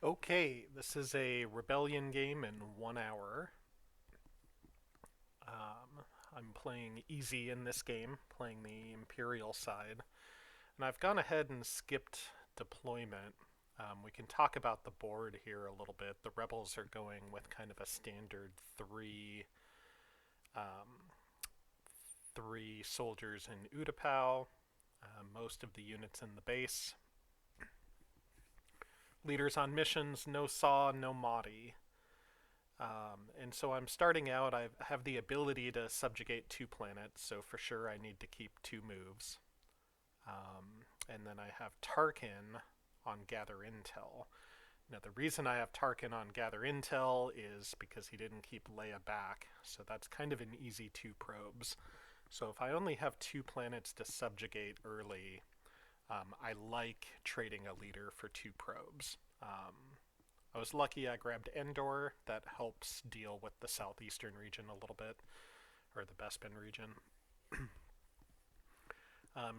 Okay, this is a rebellion game in 1 hour. I'm playing easy in this game, playing the Imperial side. And I've gone ahead and skipped deployment. We can talk about the board here a little bit. The rebels are going with kind of a standard um, three soldiers in Utapau, most of the units in the base. Leaders on missions, no Saw, no Mahdi. And so I'm starting out, I have the ability to subjugate 2 planets, so for sure I need to keep 2 moves. And then I have Tarkin on Gather Intel. Now the reason I have Tarkin on Gather Intel is because he didn't keep Leia back, so that's kind of an easy 2 probes. So if I only have 2 planets to subjugate early, I like trading a leader for 2 probes. I was lucky I grabbed Endor. That helps deal with the southeastern region a little bit, or the Bespin region.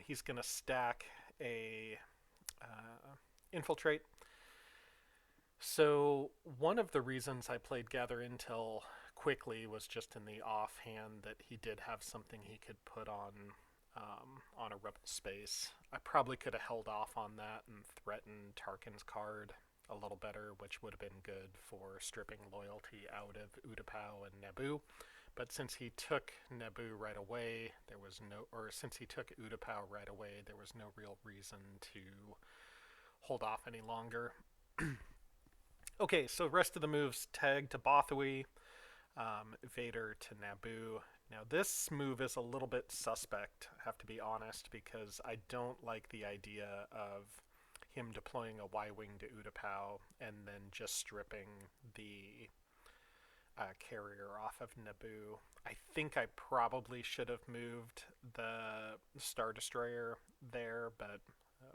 He's going to stack a infiltrate. So one of the reasons I played Gather Intel quickly was just in the offhand that he did have something he could put on a rebel space. I probably could have held off on that and threatened Tarkin's card a little better, which would have been good for stripping loyalty out of Utapau and Naboo. But since he took Naboo right away, since he took Utapau right away, there was no real reason to hold off any longer. Okay, so rest of the moves: Tag to Bothui, Vader to Naboo. Now this move is a little bit suspect, I have to be honest, because I don't like the idea of him deploying a Y-Wing to Utapau and then just stripping the carrier off of Naboo. I think I probably should have moved the Star Destroyer there, but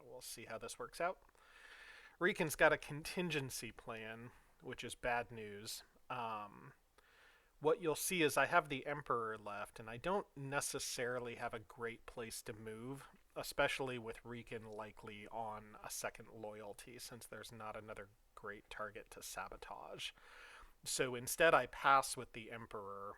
we'll see how this works out. Riken's got a contingency plan, which is bad news. What you'll see is I have the Emperor left, and I don't necessarily have a great place to move, especially with Riken likely on a second loyalty, since there's not another great target to sabotage. So instead I pass with the Emperor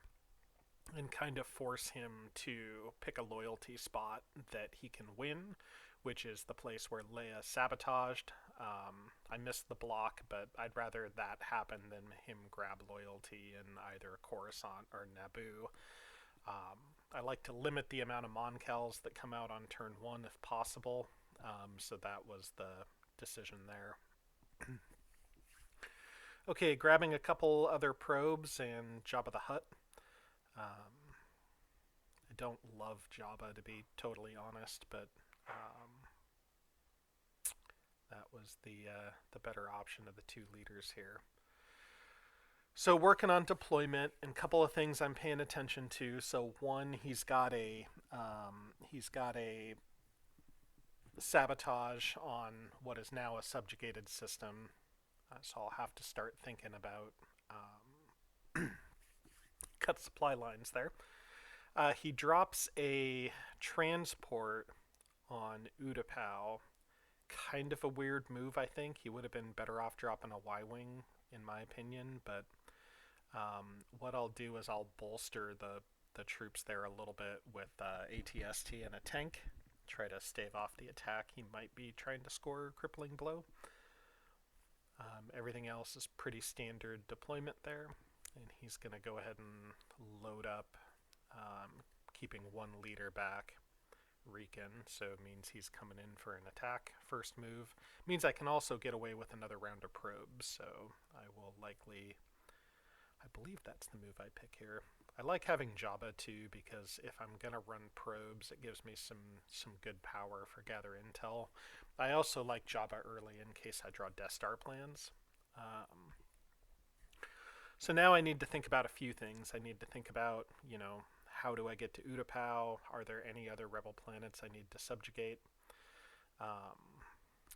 and kind of force him to pick a loyalty spot that he can win, which is the place where Leia sabotaged. I missed the block, but I'd rather that happen than him grab loyalty in either Coruscant or Naboo. I like to limit the amount of Moncals that come out on turn 1 if possible, so that was the decision there. Okay, grabbing a couple other probes and Jabba the Hutt. I don't love Jabba, to be totally honest, but that was the better option of the 2 leaders here. So working on deployment, and a couple of things I'm paying attention to. So one, he's got a sabotage on what is now a subjugated system. So I'll have to start thinking about cut supply lines there. He drops a transport on Utapau. Kind of a weird move, I think. He would have been better off dropping a Y-Wing, in my opinion, but what I'll do is I'll bolster the troops there a little bit with ATST and a tank. Try to stave off the attack. He might be trying to score a crippling blow. Everything else is pretty standard deployment there. And he's going to go ahead and load up, keeping 1 leader back, Riken, so it means he's coming in for an attack. First move means I can also get away with another round of probes, so I will likely, I believe that's the move I pick here. I like having Jabba too, because if I'm going to run probes, it gives me some good power for Gather Intel. I also like Jabba early in case I draw Death Star plans. So now I need to think about a few things. I need to think about, how do I get to Utapau? Are there any other rebel planets I need to subjugate?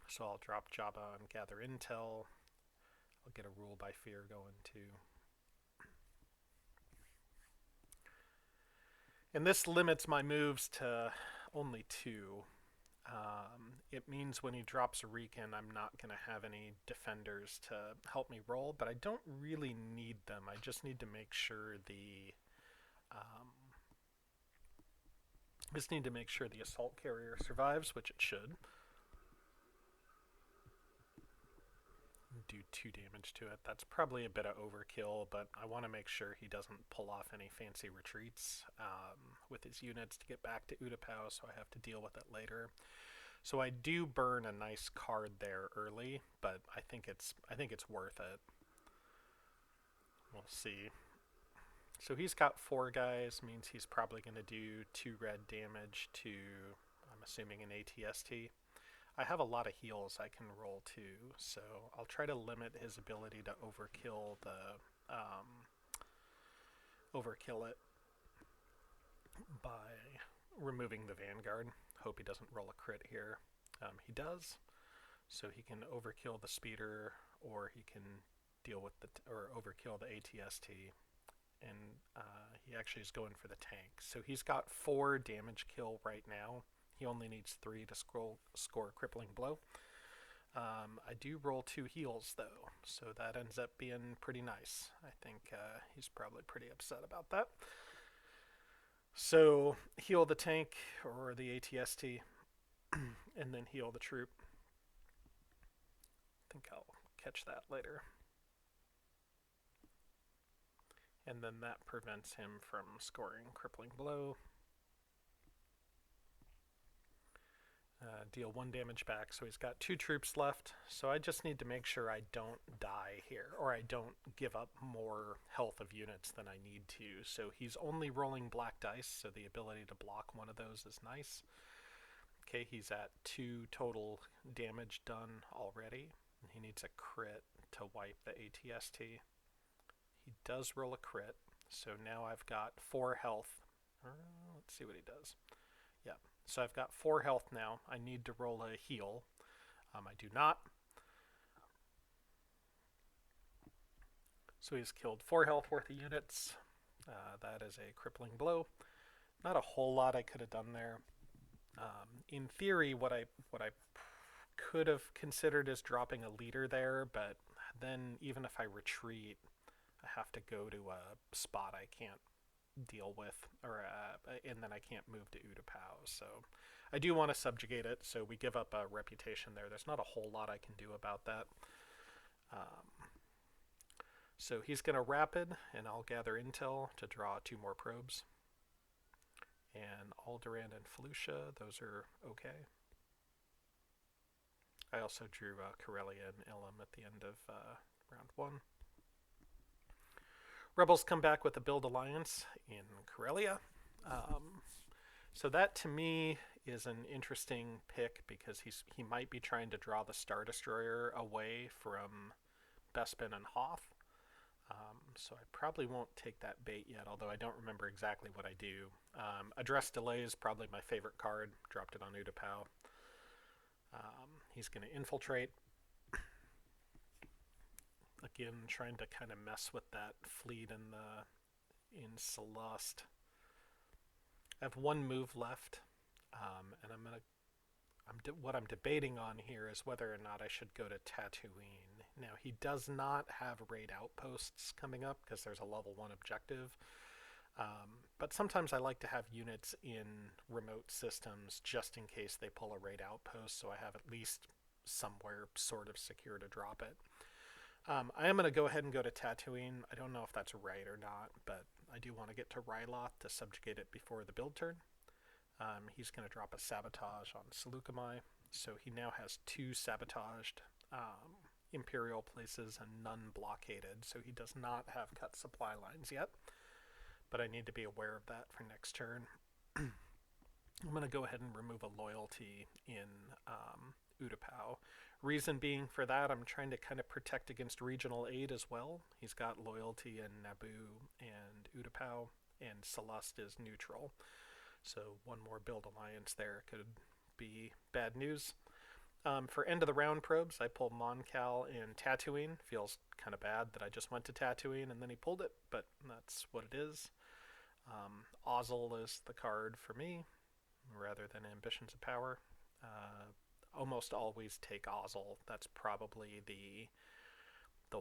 So I'll drop Jabba on Gather Intel. I'll get a Rule by Fear going too. And this limits my moves to only 2. It means when he drops a recon, I'm not going to have any defenders to help me roll, but I don't really need them. I just need to make sure the assault carrier survives, which it should. Do 2 damage to it. That's probably a bit of overkill, but I want to make sure he doesn't pull off any fancy retreats with his units to get back to Utapau, so I have to deal with it later. So I do burn a nice card there early, but I think it's worth it. We'll see. So he's got 4 guys, means he's probably going to do 2 red damage to, I'm assuming, an ATST. I have a lot of heals I can roll too, so I'll try to limit his ability to overkill it by removing the Vanguard. Hope he doesn't roll a crit here. He does, so he can overkill the speeder, or he can deal with or overkill the ATST, and he actually is going for the tank. So he's got 4 damage kill right now. He only needs 3 to score a crippling blow. I do roll 2 heals though, so that ends up being pretty nice. I think he's probably pretty upset about that. So heal the tank or the ATST, and then heal the troop. I think I'll catch that later. And then that prevents him from scoring crippling blow. Deal 1 damage back, so he's got 2 troops left. So I just need to make sure I don't die here, or I don't give up more health of units than I need to. So he's only rolling black dice, so the ability to block one of those is nice. Okay, he's at 2 total damage done already. He needs a crit to wipe the ATST. He does roll a crit, so now I've got 4 health. Let's see what he does. Yeah, so I've got 4 health now. I need to roll a heal. I do not. So he's killed 4 health worth of units. That is a crippling blow. Not a whole lot I could have done there. In theory, what I could have considered is dropping a leader there, but then even if I retreat, I have to go to a spot I can't deal with, and then I can't move to Utapau. So I do want to subjugate it, so we give up a reputation there. There's not a whole lot I can do about that. So he's going to rapid, and I'll gather intel to draw 2 more probes. And Alderaan and Felucia, those are okay. I also drew Corellia and Ilum at the end of round 1. Rebels come back with a build alliance in Corellia. So that to me is an interesting pick because he might be trying to draw the Star Destroyer away from Bespin and Hoth. So I probably won't take that bait yet, although I don't remember exactly what I do. Address Delay is probably my favorite card. Dropped it on Utapau. He's going to infiltrate. Again, trying to kind of mess with that fleet in Celeste. I have 1 move left, and what I'm debating on here is whether or not I should go to Tatooine. Now, he does not have Raid Outposts coming up because there's a level 1 objective, but sometimes I like to have units in remote systems just in case they pull a Raid Outpost, so I have at least somewhere sort of secure to drop it. I am going to go ahead and go to Tatooine. I don't know if that's right or not, but I do want to get to Ryloth to subjugate it before the build turn. He's going to drop a Sabotage on Seleucami, so he now has 2 sabotaged Imperial places and none blockaded, so he does not have cut supply lines yet, but I need to be aware of that for next turn. I'm going to go ahead and remove a loyalty in Utapau. Reason being for that, I'm trying to kind of protect against regional aid as well. He's got loyalty in Naboo and Utapau, and Celeste is neutral. So 1 more build alliance there could be bad news. For end of the round probes, I pulled Mon Cal in Tatooine. Feels kind of bad that I just went to Tatooine and then he pulled it, but that's what it is. Ozzel is the card for me, rather than Ambitions of Power. almost always take Ozzel. That's probably the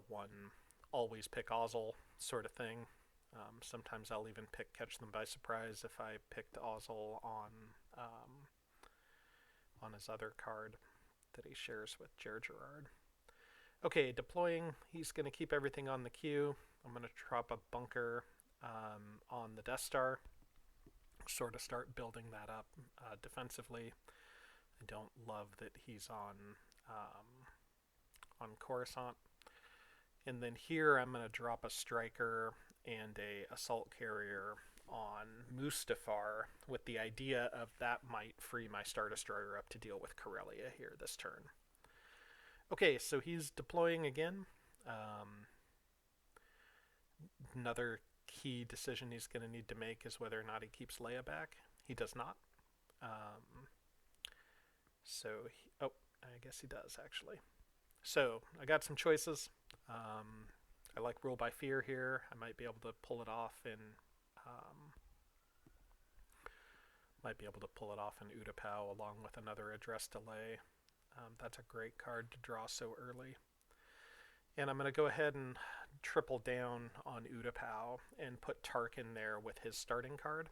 one always pick Ozzel sort of thing. Sometimes I'll even catch them by surprise if I picked Ozzel on his other card that he shares with Gerard. Okay, deploying. He's going to keep everything on the queue. I'm going to drop a bunker on the Death Star. Sort of start building that up defensively. I don't love that he's on Coruscant. And then here I'm going to drop a striker and a assault carrier on Mustafar with the idea of that might free my Star Destroyer up to deal with Corellia here this turn. Okay, so he's deploying again. Another key decision he's going to need to make is whether or not he keeps Leia back. He does not. Oh, I guess he does actually. So I got some choices. I like Rule by Fear here. I might be able to pull it off in Utapau along with another address delay. That's a great card to draw so early. And I'm going to go ahead and triple down on Utapau and put Tarkin there with his starting card.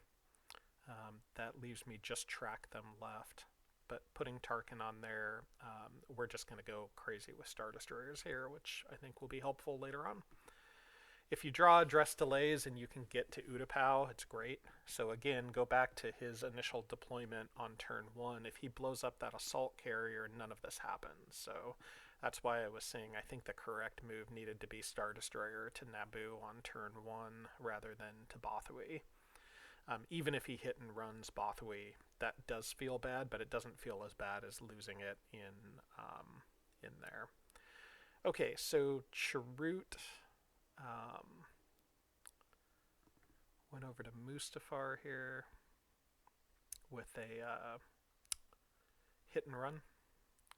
That leaves me just track them left. But putting Tarkin on there, we're just going to go crazy with Star Destroyers here, which I think will be helpful later on. If you draw address delays and you can get to Utapau, it's great. So again, go back to his initial deployment on turn 1. If he blows up that assault carrier, none of this happens. So that's why I was saying I think the correct move needed to be Star Destroyer to Naboo on turn 1 rather than to Bothawui. Even if he hit and runs Bothawui, that does feel bad, but it doesn't feel as bad as losing it in there. Okay, so Chirrut went over to Mustafar here with a hit and run.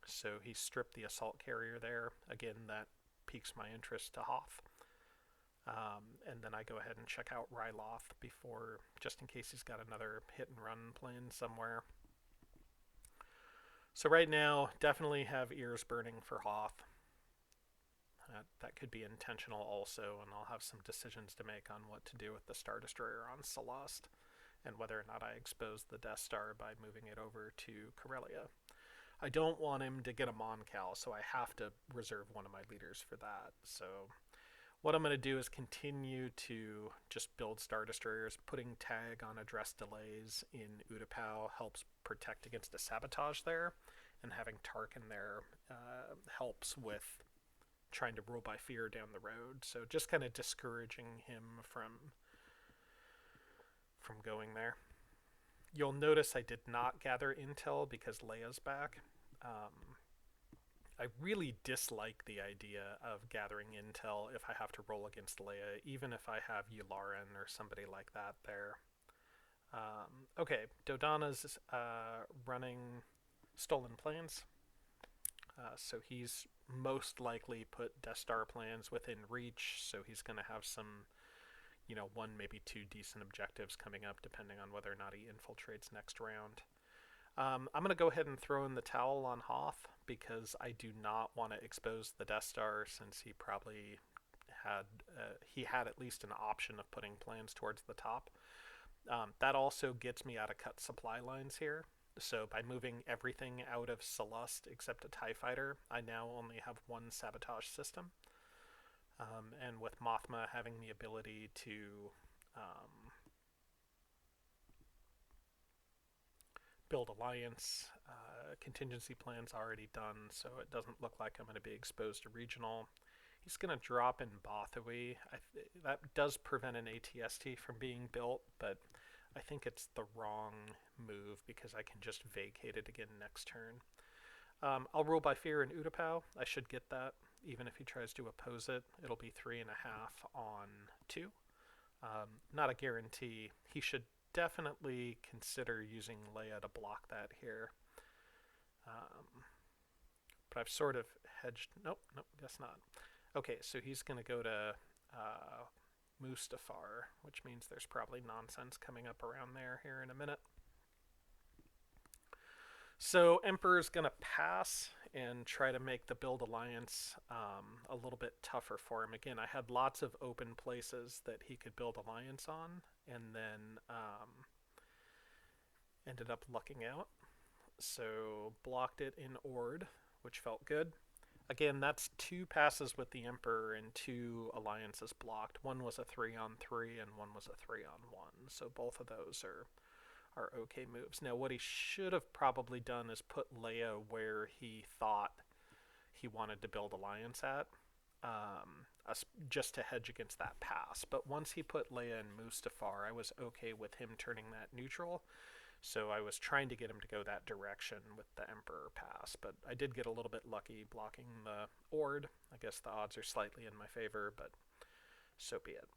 So he stripped the assault carrier there. Again, that piques my interest to Hoth. And then I go ahead and check out Ryloth before, just in case he's got another hit and run planned somewhere. So right now, definitely have ears burning for Hoth. That could be intentional also, and I'll have some decisions to make on what to do with the Star Destroyer on Celeste, and whether or not I expose the Death Star by moving it over to Corellia. I don't want him to get a Mon-Cal, so I have to reserve one of my leaders for that. So what I'm going to do is continue to just build Star Destroyers. Putting tag on address delays in Utapau helps protect against a sabotage there, and having Tarkin there helps with trying to rule by fear down the road. So just kind of discouraging him from going there. You'll notice I did not gather intel because Leia's back. I really dislike the idea of gathering intel if I have to roll against Leia, even if I have Yularen or somebody like that there. Okay, Dodonna's running Stolen Plans. So he's most likely put Death Star plans within reach, so he's going to have some, one, maybe two decent objectives coming up, depending on whether or not he infiltrates next round. I'm going to go ahead and throw in the towel on Hoth, because I do not want to expose the Death Star, since he probably had at least an option of putting plans towards the top. That also gets me out of cut supply lines here. So by moving everything out of Celeste except a TIE Fighter, I now only have one sabotage system. And with Mothma having the ability to build alliance, contingency plans already done, so it doesn't look like I'm going to be exposed to regional. He's going to drop in Bothawui. That does prevent an ATST from being built, but I think it's the wrong move because I can just vacate it again next turn. I'll rule by fear in Utapau. I should get that. Even if he tries to oppose it, it'll be 3.5 on 2. Not a guarantee. He should definitely consider using Leia to block that here. But I've sort of hedged. Nope, guess not. Okay, so he's going to go to Mustafar, which means there's probably nonsense coming up around there here in a minute. So Emperor's gonna pass and try to make the build alliance a little bit tougher for him. Again, I had lots of open places that he could build alliance on, and then ended up lucking out. So blocked it in Ord, which felt good. Again, that's 2 passes with the Emperor and 2 alliances blocked. One was a 3-on-3 and one was a 3-on-1. So both of those are okay moves. Now, what he should have probably done is put Leia where he thought he wanted to build alliance at, just to hedge against that pass. But once he put Leia and Mustafar, I was okay with him turning that neutral. So I was trying to get him to go that direction with the Emperor pass, but I did get a little bit lucky blocking the Ord. I guess the odds are slightly in my favor, but so be it.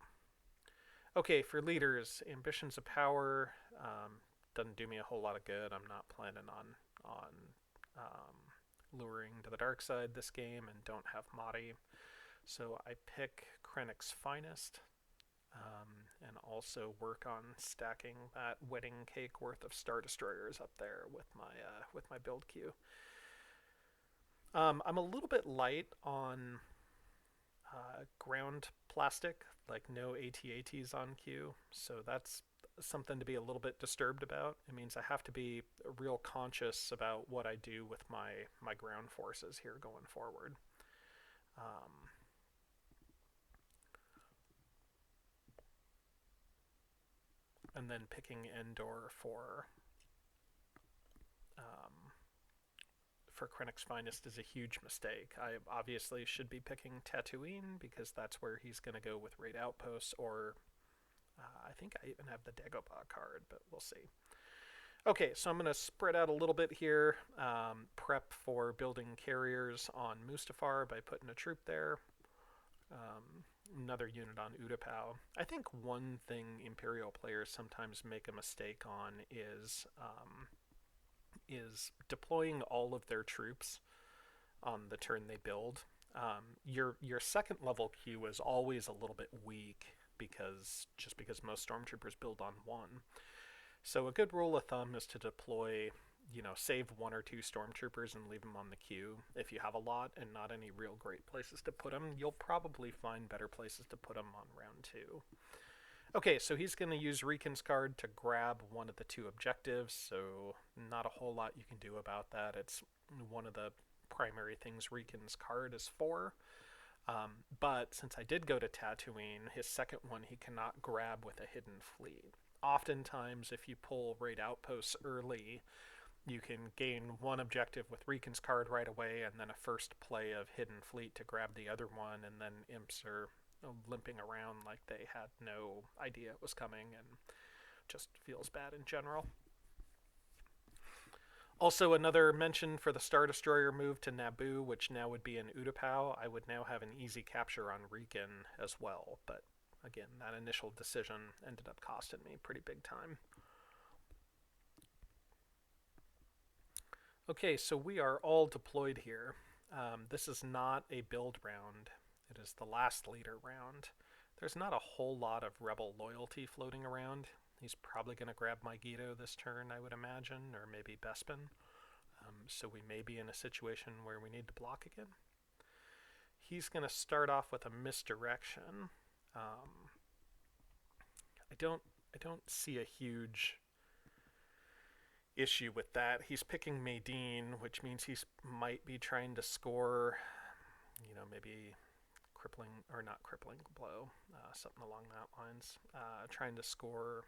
Okay, for leaders, Ambitions of Power doesn't do me a whole lot of good. I'm not planning on luring to the dark side this game, and don't have Mahdi. So I pick Krennic's Finest, and also work on stacking that wedding cake worth of Star Destroyers up there with my build queue. I'm a little bit light on ground plastic, like no AT-ATs on queue, so that's something to be a little bit disturbed about. It means I have to be real conscious about what I do with my ground forces here going forward. And then picking Endor for Krennic's Finest is a huge mistake. I obviously should be picking Tatooine because that's where he's going to go with Raid Outposts, or I think I even have the Dagobah card, but we'll see. Okay, so I'm going to spread out a little bit here, prep for building carriers on Mustafar by putting a troop there. Another unit on Utapau. I think one thing Imperial players sometimes make a mistake on is deploying all of their troops on the turn they build. Your second level queue is always a little bit weak because most stormtroopers build on 1. So a good rule of thumb is to deploy, save 1 or 2 stormtroopers and leave them on the queue. If you have a lot and not any real great places to put them, you'll probably find better places to put them on round 2. Okay, so he's going to use Reekin's card to grab one of the 2 objectives, so not a whole lot you can do about that. It's one of the primary things Reekin's card is for. But since I did go to Tatooine, his second one he cannot grab with a hidden fleet. Oftentimes, if you pull Raid Outposts early, you can gain 1 objective with Reekin's card right away, and then a first play of Hidden Fleet to grab the other one, and then imps are limping around like they had no idea it was coming, and just feels bad in general. Also, another mention for the Star Destroyer move to Naboo, which now would be in Utapau. I would now have an easy capture on Reekin as well, but again, that initial decision ended up costing me pretty big time. Okay, so we are all deployed here. This is not a build round. It is the last leader round. There's not a whole lot of Rebel loyalty floating around. He's probably going to grab Megiddo this turn, I would imagine, or maybe Bespin. So we may be in a situation where we need to block again. He's going to start off with a misdirection. I don't see a huge issue with that. He's picking Maydeen, which means he might be trying to score, maybe crippling, or not crippling blow, something along that lines. Trying to score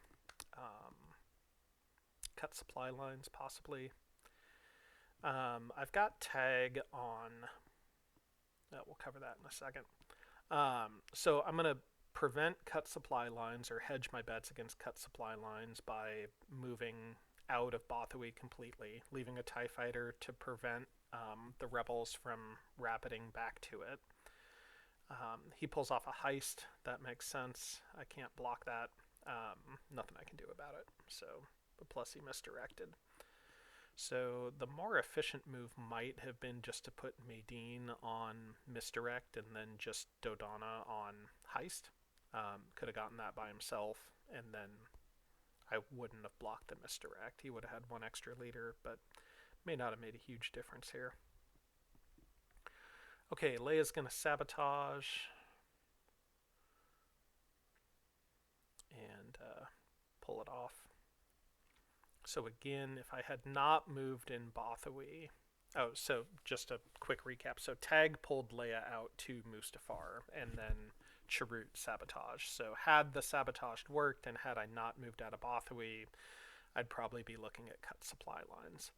cut supply lines, possibly. I've got tag on. We'll cover that in a second. So I'm going to prevent cut supply lines, or hedge my bets against cut supply lines, by moving out of Bothui completely, leaving a TIE fighter to prevent the rebels from rapiding back to it. He pulls off a heist. That makes sense. I can't block that. Nothing I can do about it. So, but plus he misdirected. So the more efficient move might have been just to put Maydeen on misdirect and then just Dodonna on heist. Could have gotten that by himself, and then I wouldn't have blocked the misdirect. He would have had 1 extra leader, but may not have made a huge difference here. Okay, Leia's going to sabotage and pull it off. So again, if I had not moved in Bothawui... Oh, so just a quick recap. So Tag pulled Leia out to Mustafar, and then Chirrut sabotage. So had the sabotage worked, and had I not moved out of Bothawui, I'd probably be looking at cut supply lines.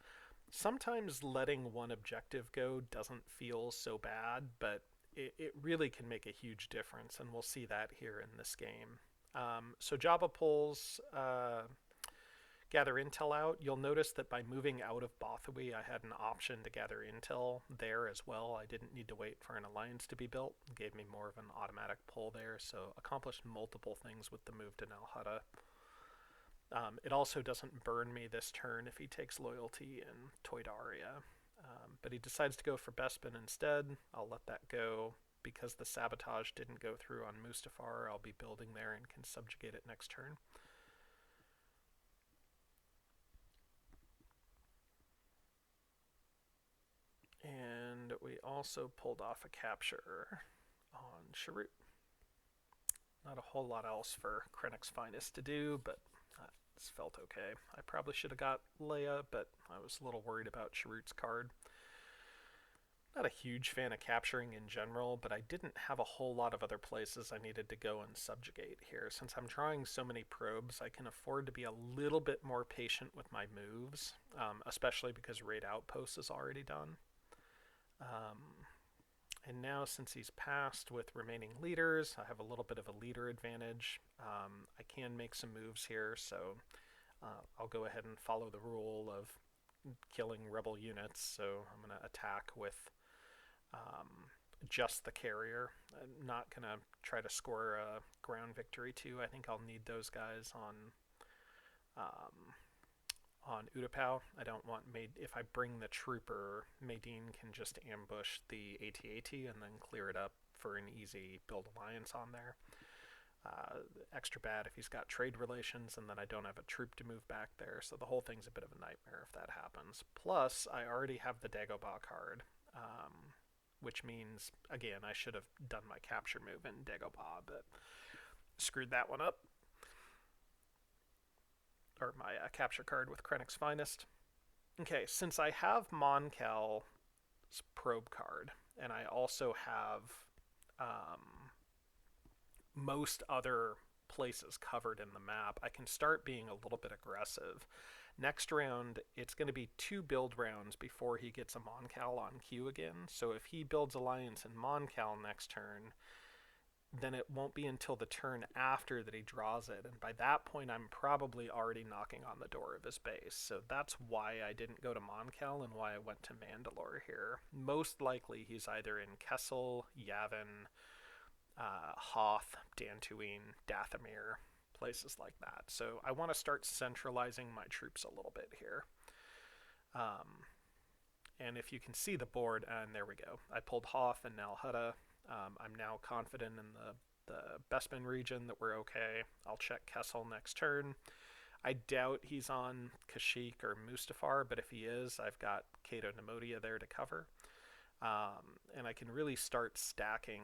Sometimes letting one objective go doesn't feel so bad, but it really can make a huge difference, and we'll see that here in this game. So Jabba pulls gather intel out. You'll notice that by moving out of Bothawui, I had an option to gather intel there as well. I didn't need to wait for an alliance to be built. It gave me more of an automatic pull there, so accomplished multiple things with the move to Nal Hutta. It also doesn't burn me this turn if he takes loyalty in Toydaria. But he decides to go for Bespin instead. I'll let that go. Because the sabotage didn't go through on Mustafar, I'll be building there and can subjugate it next turn. And we also pulled off a capture on Chirrut. Not a whole lot else for Krennic's Finest to do, but this felt okay. I probably should have got Leia, but I was a little worried about Chirrut's card. Not a huge fan of capturing in general, but I didn't have a whole lot of other places I needed to go and subjugate here. Since I'm drawing so many probes, I can afford to be a little bit more patient with my moves, especially because Raid Outposts is already done. And now, since he's passed with remaining leaders, I have a little bit of a leader advantage. I can make some moves here, so I'll go ahead and follow the rule of killing rebel units. So I'm going to attack with just the carrier. I'm not going to try to score a ground victory too. I think I'll need those guys on Utapau. I don't want if I bring the trooper, Maydeen can just ambush the AT-AT and then clear it up for an easy build alliance on there. Extra bad if he's got trade relations and then I don't have a troop to move back there, so the whole thing's a bit of a nightmare if that happens. Plus, I already have the Dagobah card, which means, again, I should have done my capture move in Dagobah, but screwed that one up. Or my capture card with Krennic's Finest. Okay, since I have Mon Cal's probe card, and I also have most other places covered in the map, I can start being a little bit aggressive. Next round, it's going to be 2 build rounds before he gets a Mon Cal on queue again. So if he builds Alliance in Mon Cal next turn, then it won't be until the turn after that he draws it. And by that point, I'm probably already knocking on the door of his base. So that's why I didn't go to Mon Cal and why I went to Mandalore here. Most likely, he's either in Kessel, Yavin, Hoth, Dantooine, Dathomir, places like that. So I want to start centralizing my troops a little bit here. And if you can see the board, and there we go. I pulled Hoth and Nal Hutta. I'm now confident in the Bespin region that we're okay. I'll check Kessel next turn. I doubt he's on Kashyyyk or Mustafar, but if he is, I've got Cato Nemodia there to cover. And I can really start stacking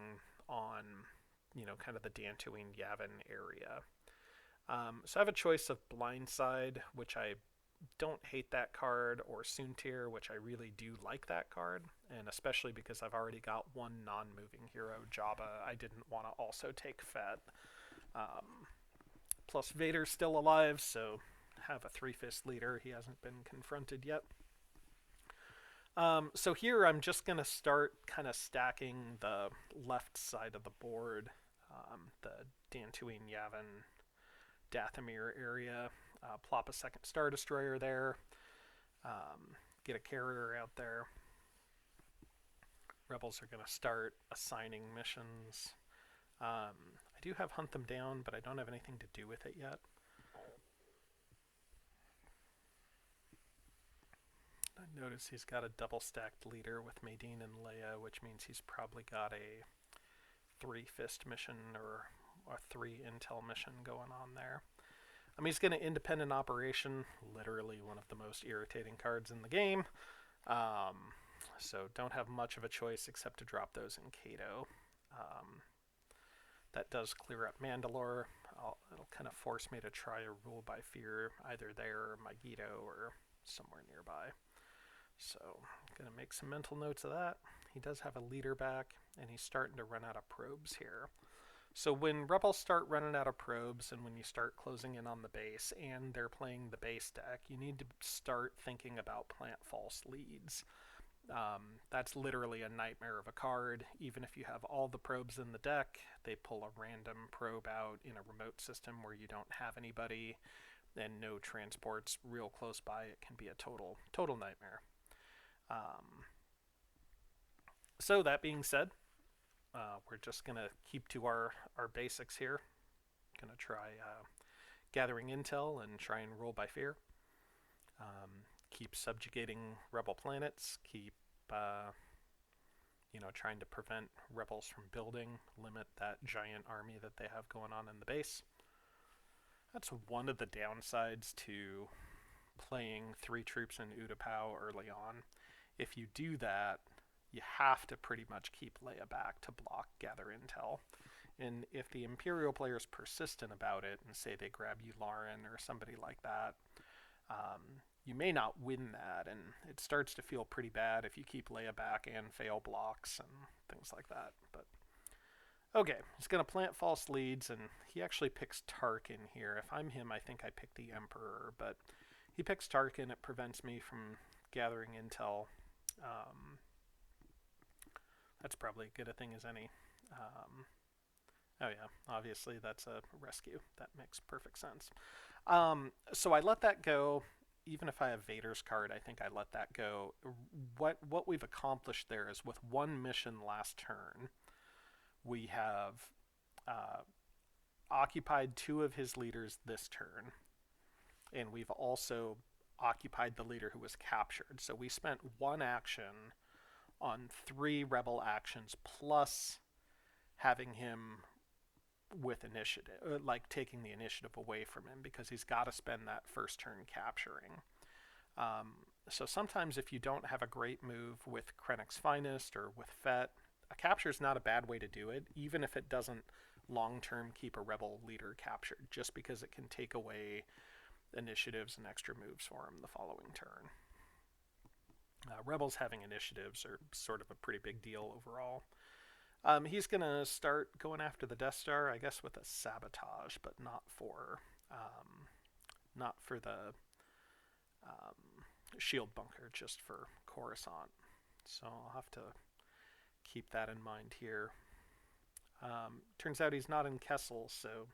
on, kind of the Dantooine Yavin area. So I have a choice of Blindside, which I don't hate that card, or Soontir, which I really do like that card, and especially because I've already got one non-moving hero, Jabba, I didn't want to also take Fett. Plus Vader's still alive, so have a 3-fist leader. He hasn't been confronted yet. So here I'm just going to start kind of stacking the left side of the board, the Dantooine, Yavin, Dathomir area. Plop a second Star Destroyer there. Get a carrier out there. Rebels are going to start assigning missions. I do have Hunt Them Down, but I don't have anything to do with it yet. I notice he's got a double-stacked leader with Maydeen and Leia, which means he's probably got a 3-fist mission or a 3 intel mission going on there. He's going to Independent Operation, literally one of the most irritating cards in the game. Um, so don't have much of a choice except to drop those in Kato. That does clear up Mandalore. It'll kind of force me to try a Rule by Fear either there or Megiddo or somewhere nearby. So I'm going to make some mental notes of that. He does have a leader back, and he's starting to run out of probes here. So when Rebels start running out of probes and when you start closing in on the base and they're playing the base deck, you need to start thinking about plant false leads. That's literally a nightmare of a card. Even if you have all the probes in the deck, they pull a random probe out in a remote system where you don't have anybody and no transports real close by. It can be a total nightmare. So that being said, we're just going to keep to our basics here. Going to try gathering intel and try and Rule by Fear. Keep subjugating rebel planets. Keep trying to prevent rebels from building. Limit that giant army that they have going on in the base. That's one of the downsides to playing 3 troops in Utapau early on. If you do that, you have to pretty much keep Leia back to block gather intel. And if the Imperial player's persistent about it and say they grab Yularen or somebody like that, you may not win that, and it starts to feel pretty bad if you keep Leia back and fail blocks and things like that. But okay, he's going to plant false leads, and he actually picks Tarkin here. If I'm him, I think I pick the Emperor, but he picks Tarkin. It prevents me from gathering intel. That's probably as good a thing as any. Oh yeah, obviously that's a rescue. That makes perfect sense. So I let that go. Even if I have Vader's card, I think I let that go. What we've accomplished there is with one mission last turn, we have occupied 2 of his leaders this turn, and we've also occupied the leader who was captured. So we spent 1 action on 3 rebel actions plus having him with initiative, like taking the initiative away from him, because he's got to spend that first turn capturing. So sometimes if you don't have a great move with Krennic's Finest or with Fett, a capture is not a bad way to do it, even if it doesn't long-term keep a rebel leader captured, just because it can take away initiatives and extra moves for him the following turn. Rebels having initiatives are sort of a pretty big deal overall. He's going to start going after the Death Star, I guess, with a sabotage, but not for the shield bunker, just for Coruscant. So I'll have to keep that in mind here. Turns out he's not in Kessel, so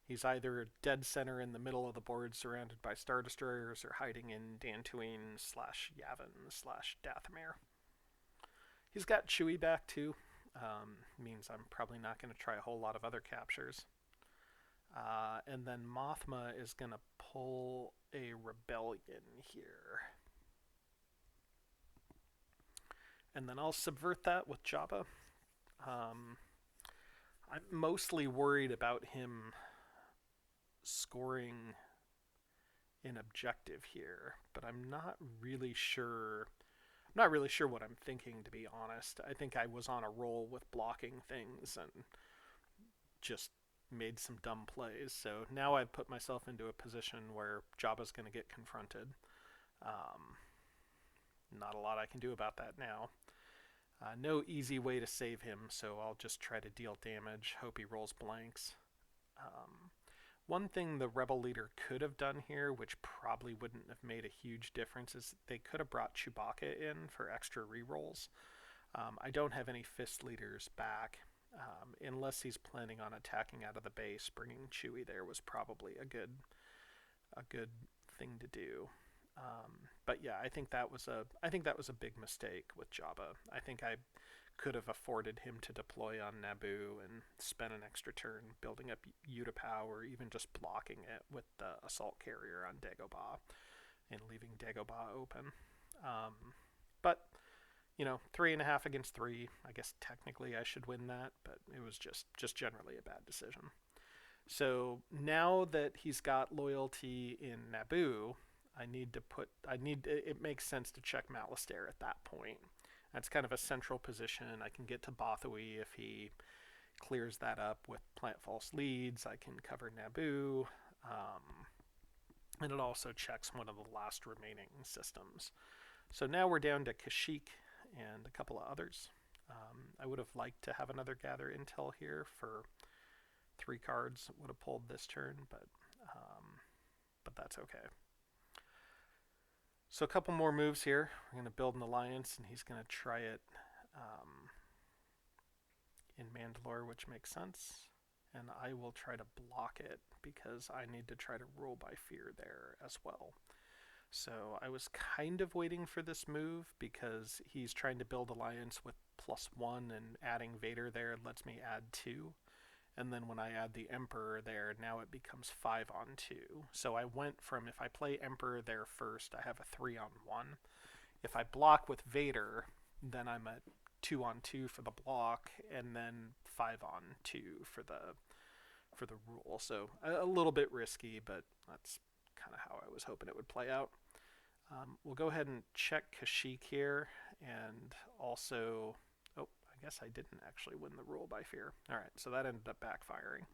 he's either dead center in the middle of the board surrounded by Star Destroyers or hiding in Dantooine /Yavin/Dathomir. He's got Chewie back too. Means I'm probably not going to try a whole lot of other captures. And then Mothma is going to pull a rebellion here. And then I'll subvert that with Jabba. I'm mostly worried about him scoring an objective here, but I'm not really sure what I'm thinking, to be honest. I think I was on a roll with blocking things and just made some dumb plays. So now I've put myself into a position where Jabba's going to get confronted. Not a lot I can do about that now. No easy way to save him, so I'll just try to deal damage, hope he rolls blanks. One thing the rebel leader could have done here, which probably wouldn't have made a huge difference, is they could have brought Chewbacca in for extra rerolls. I don't have any fist leaders back, unless he's planning on attacking out of the base. Bringing Chewie there was probably a good thing to do. But yeah, I think that was a big mistake with Jabba. I think I could have afforded him to deploy on Naboo and spend an extra turn building up Utapau, or even just blocking it with the assault carrier on Dagobah and leaving Dagobah open. But 3.5 against 3. I guess technically I should win that, but it was just generally a bad decision. So now that he's got loyalty in Naboo, it makes sense to check Malastare at that point. That's kind of a central position. I can get to Bothui if he clears that up with plant false leads. I can cover Naboo. And it also checks one of the last remaining systems. So now we're down to Kashyyyk and a couple of others. I would have liked to have another Gather Intel here for 3 cards. Would have pulled this turn, but that's okay. So a couple more moves here. We're going to build an alliance, and he's going to try it in Mandalore, which makes sense. And I will try to block it because I need to try to rule by fear there as well. So I was kind of waiting for this move because he's trying to build alliance with +1, and adding Vader there lets me add 2. And then when I add the Emperor there, now it becomes 5-on-2. So I went from, if I play Emperor there first, I have a 3-on-1. If I block with Vader, then I'm at 2-on-2 for the block, and then 5-on-2 for the rule. So a little bit risky, but that's kind of how I was hoping it would play out. We'll go ahead and check Kashyyyk here, and also, I guess I didn't actually win the rule by fear. All right, so that ended up backfiring.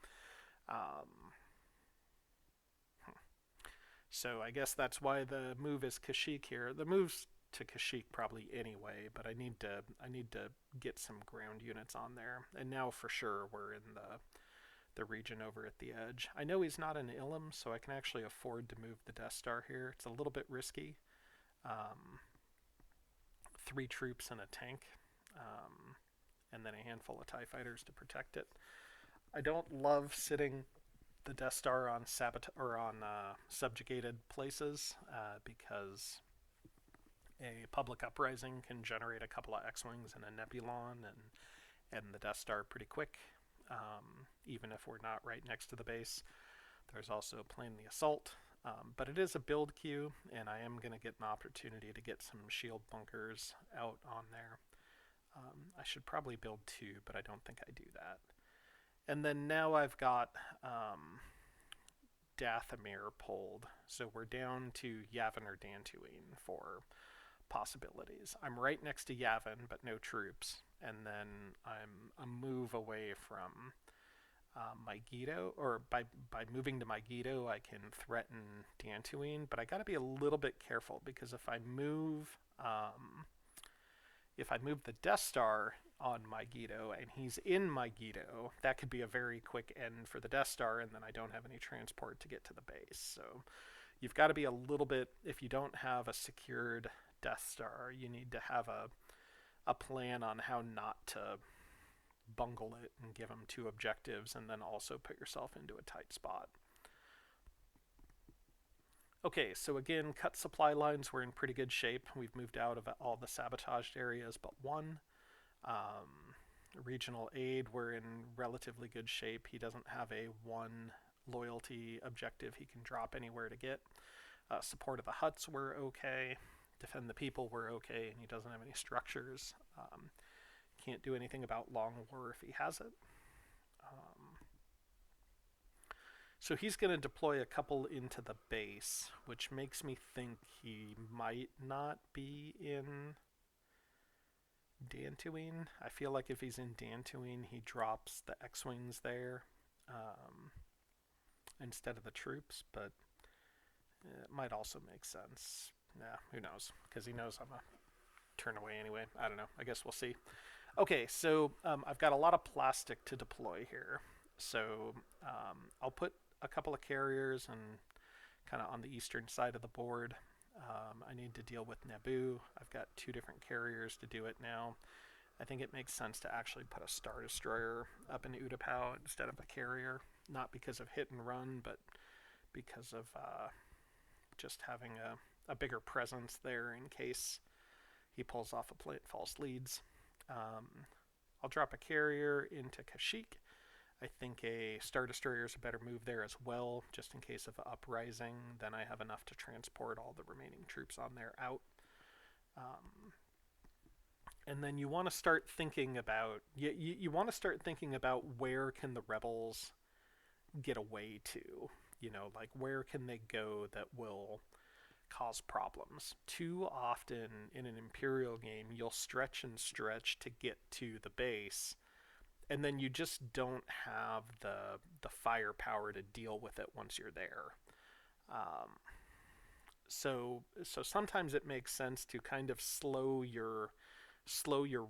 So I guess that's why the move is Kashyyyk here. The move's to Kashyyyk probably anyway, but I need to get some ground units on there. And now for sure we're in the region over at the edge. I know he's not in Ilum, so I can actually afford to move the Death Star here. It's a little bit risky. 3 troops and a tank, and then a handful of TIE fighters to protect it. I don't love sitting the Death Star on subjugated places because a public uprising can generate a couple of X-Wings and a Nebulon and the Death Star pretty quick, even if we're not right next to the base. There's also Plan the Assault, but it is a build queue, and I am going to get an opportunity to get some shield bunkers out on there. I should probably build 2, but I don't think I do that. And then now I've got Dathomir pulled, so we're down to Yavin or Dantooine for possibilities. I'm right next to Yavin, but no troops, and then I'm a move away from Megiddo, or by moving to Megiddo, I can threaten Dantooine, but I got to be a little bit careful because if I move the Death Star on Megiddo and he's in Megiddo, that could be a very quick end for the Death Star, and then I don't have any transport to get to the base. So you've got to be a little bit, if you don't have a secured Death Star, you need to have a plan on how not to bungle it and give them 2 objectives and then also put yourself into a tight spot. Okay, so again, cut supply lines were in pretty good shape. We've moved out of all the sabotaged areas but 1. Regional aid, we're in relatively good shape. He doesn't have a 1 loyalty objective he can drop anywhere to get. Support of the huts were okay. Defend the people were okay, and he doesn't have any structures. Can't do anything about Long War if he has it. So he's going to deploy a couple into the base, which makes me think he might not be in Dantooine. I feel like if he's in Dantooine, he drops the X-Wings there instead of the troops, but it might also make sense. Nah, who knows? Because he knows I'm a turn away anyway. I don't know. I guess we'll see. Okay, so I've got a lot of plastic to deploy here. So I'll put a couple of carriers and kind of on the eastern side of the board. I need to deal with Naboo. I've got 2 different carriers to do it now. I think it makes sense to actually put a Star Destroyer up in Utapau instead of a carrier. Not because of hit and run, but because of just having a bigger presence there in case he pulls off a false leads. I'll drop a carrier into Kashyyyk. I think a Star Destroyer is a better move there as well, just in case of uprising. Then I have enough to transport all the remaining troops on there out. And then you want to start thinking about you want to start thinking about where can the rebels get away to? You know, like where can they go that will cause problems? Too often in an Imperial game, you'll stretch and stretch to get to the base, and then you just don't have the firepower to deal with it once you're there. Um, so sometimes it makes sense to kind of slow your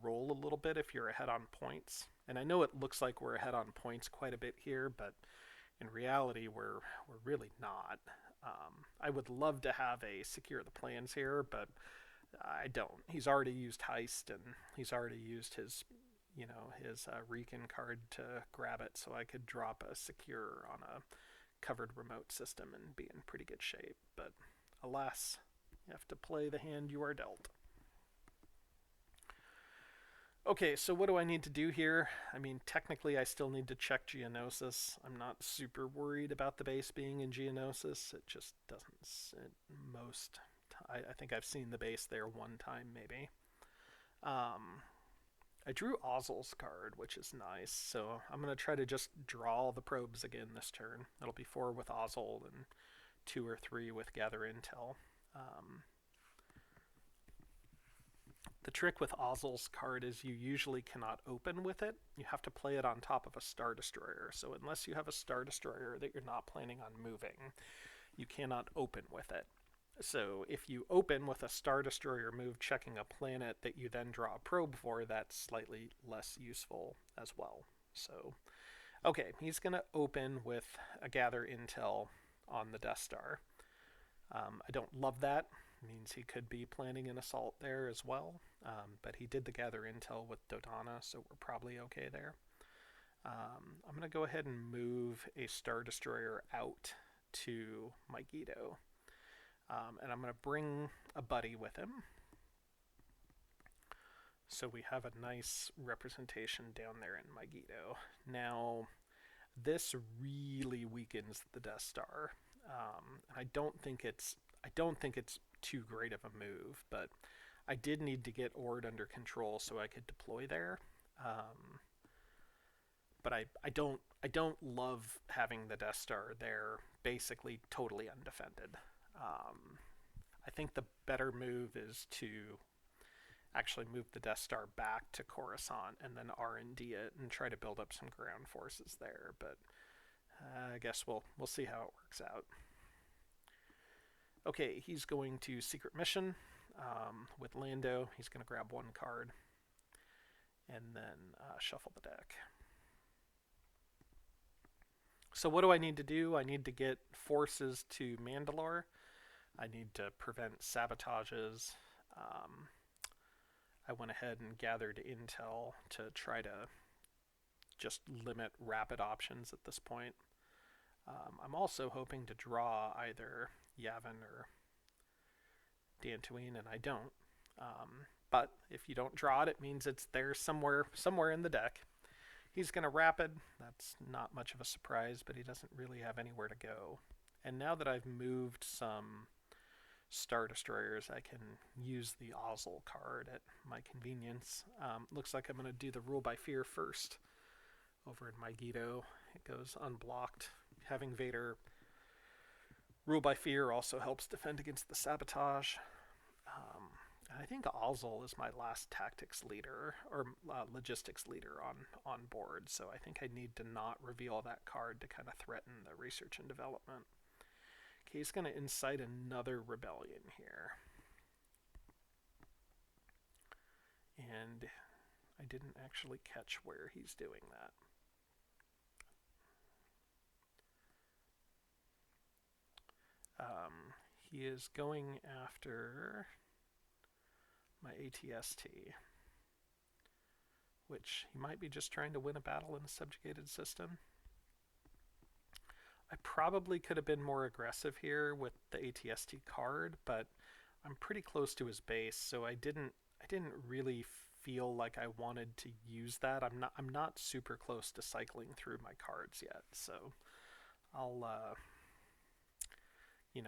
roll a little bit if you're ahead on points. And I know it looks like we're ahead on points quite a bit here, but in reality, we're really not. I would love to have a secure the plans here, but I don't. He's already used heist, and he's already used his recon card to grab it, so I could drop a secure on a covered remote system and be in pretty good shape. But alas, you have to play the hand you are dealt. Okay, so what do I need to do here? I mean, technically I still need to check Geonosis. I'm not super worried about the base being in Geonosis. It just doesn't... I think I've seen the base there one time, maybe. I drew Ozzel's card, which is nice, so I'm going to try to just draw the probes again this turn. It'll be 4 with Ozzel and 2 or 3 with Gather Intel. The trick with Ozzel's card is you usually cannot open with it. You have to play it on top of a Star Destroyer. So unless you have a Star Destroyer that you're not planning on moving, you cannot open with it. So if you open with a Star Destroyer move checking a planet that you then draw a probe for, that's slightly less useful as well. So, okay, he's going to open with a Gather Intel on the Death Star. I don't love that. It means he could be planning an assault there as well. But he did the Gather Intel with Dodonna, so we're probably okay there. I'm going to go ahead and move a Star Destroyer out to Megiddo. And I'm going to bring a buddy with him. So we have a nice representation down there in Megiddo. Now, this really weakens the Death Star. I don't think it's too great of a move, but I did need to get Ord under control so I could deploy there. But I don't love having the Death Star there, basically totally undefended. I think the better move is to actually move the Death Star back to Coruscant and then R&D it and try to build up some ground forces there. But I guess we'll see how it works out. Okay, he's going to Secret Mission with Lando. He's going to grab 1 card and then shuffle the deck. So what do I need to do? I need to get forces to Mandalore. I need to prevent sabotages. I went ahead and gathered intel to try to just limit rapid options at this point. I'm also hoping to draw either Yavin or Dantooine, and I don't. But if you don't draw it, it means it's there somewhere in the deck. He's going to rapid. That's not much of a surprise, but he doesn't really have anywhere to go. And now that I've moved some Star Destroyers, I can use the Ozzel card at my convenience. Looks like I'm going to do the Rule by Fear first. Over in Megiddo, it goes unblocked. Having Vader Rule by Fear also helps defend against the sabotage. I think Ozzel is my last tactics leader, or logistics leader on board, so I think I need to not reveal that card to kind of threaten the research and development. Okay, he's going to incite another rebellion here. And I didn't actually catch where he's doing that. He is going after my ATST, which he might be just trying to win a battle in a subjugated system. I probably could have been more aggressive here with the ATST card, but I'm pretty close to his base, so I didn't really feel like I wanted to use that. I'm not super close to cycling through my cards yet, so I'll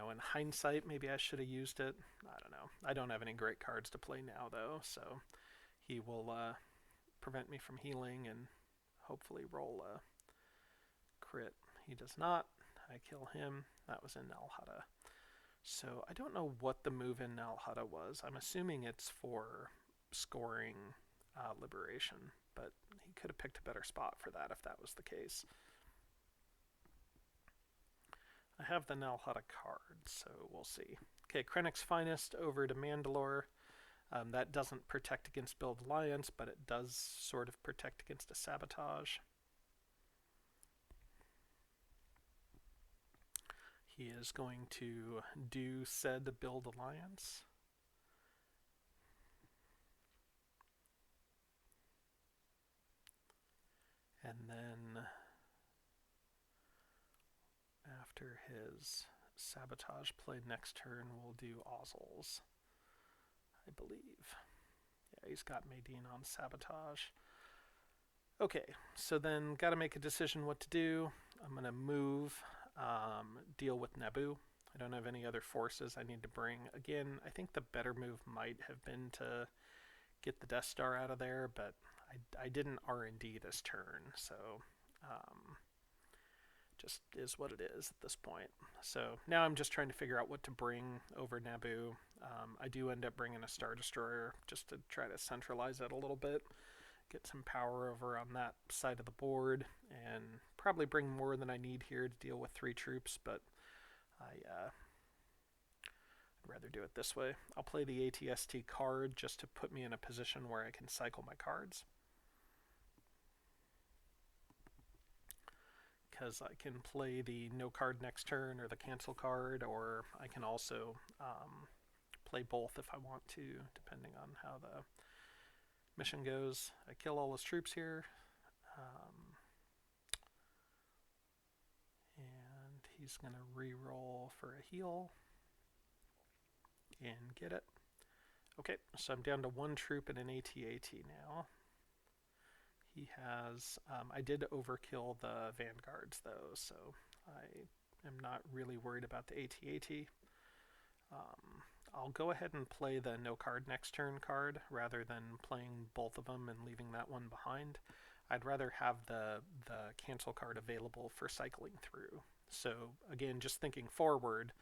in hindsight, maybe I should have used it. I don't know. I don't have any great cards to play now, though, so he will prevent me from healing and hopefully roll a crit He does not. I kill him. That was in Nalhada. So I don't know what the move in Nalhada was. I'm assuming it's for scoring liberation, but he could have picked a better spot for that if that was the case. I have the Nalhada card, so we'll see. Okay, Krennic's Finest over to Mandalore. That doesn't protect against Build Alliance, but it does sort of protect against a sabotage. He is going to do said Build Alliance. And then after his sabotage play next turn, we'll do Ozzel's, I believe. Yeah, he's got Maydeen on sabotage. Okay, so then got to make a decision what to do. I'm going to move, deal with Naboo. I don't have any other forces I need to bring. Again, I think the better move might have been to get the Death Star out of there, but I didn't R&D this turn, so just is what it is at this point. So now I'm just trying to figure out what to bring over Naboo. I do end up bringing a Star Destroyer just to try to centralize it a little bit, get some power over on that side of the board, and probably bring more than I need here to deal with 3 troops, but I'd rather do it this way. I'll play the ATST card just to put me in a position where I can cycle my cards, because I can play the no card next turn or the cancel card, or I can also play both if I want to, depending on how the mission goes. I kill all his troops here, and he's going to re-roll for a heal and get it. Okay, so I'm down to 1 troop and an AT-AT now. He has, I did overkill the Vanguards though, so I am not really worried about the AT-AT. I'll go ahead and play the no card next turn card rather than playing both of them and leaving that one behind. I'd rather have the cancel card available for cycling through. So again, just thinking forward,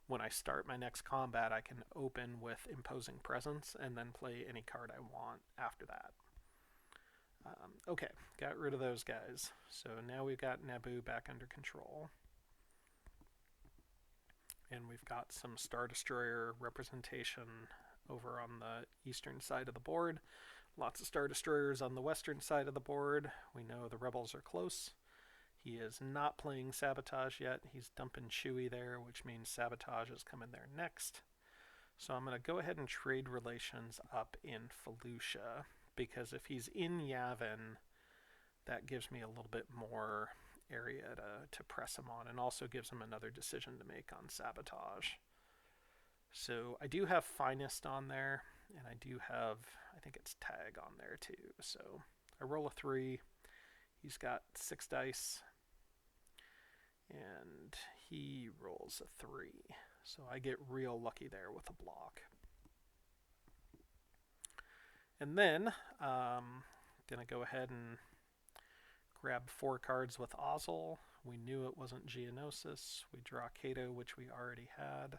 when I start my next combat, I can open with Imposing Presence and then play any card I want after that. Okay, got rid of those guys. So now we've got Naboo back under control. And we've got some Star Destroyer representation over on the eastern side of the board. Lots of Star Destroyers on the western side of the board. We know the Rebels are close. He is not playing Sabotage yet. He's dumping Chewie there, which means Sabotage is coming there next. So I'm going to go ahead and trade relations up in Felucia, because if he's in Yavin, that gives me a little bit more area to press him on, and also gives him another decision to make on Sabotage. So I do have Finest on there, and I do have, I think it's Tag on there too. So I roll a 3. He's got 6 dice, and he rolls a 3. So I get real lucky there with a block. And then going to go ahead and grab 4 cards with Ozzel. We knew it wasn't Geonosis. We draw Cato, which we already had.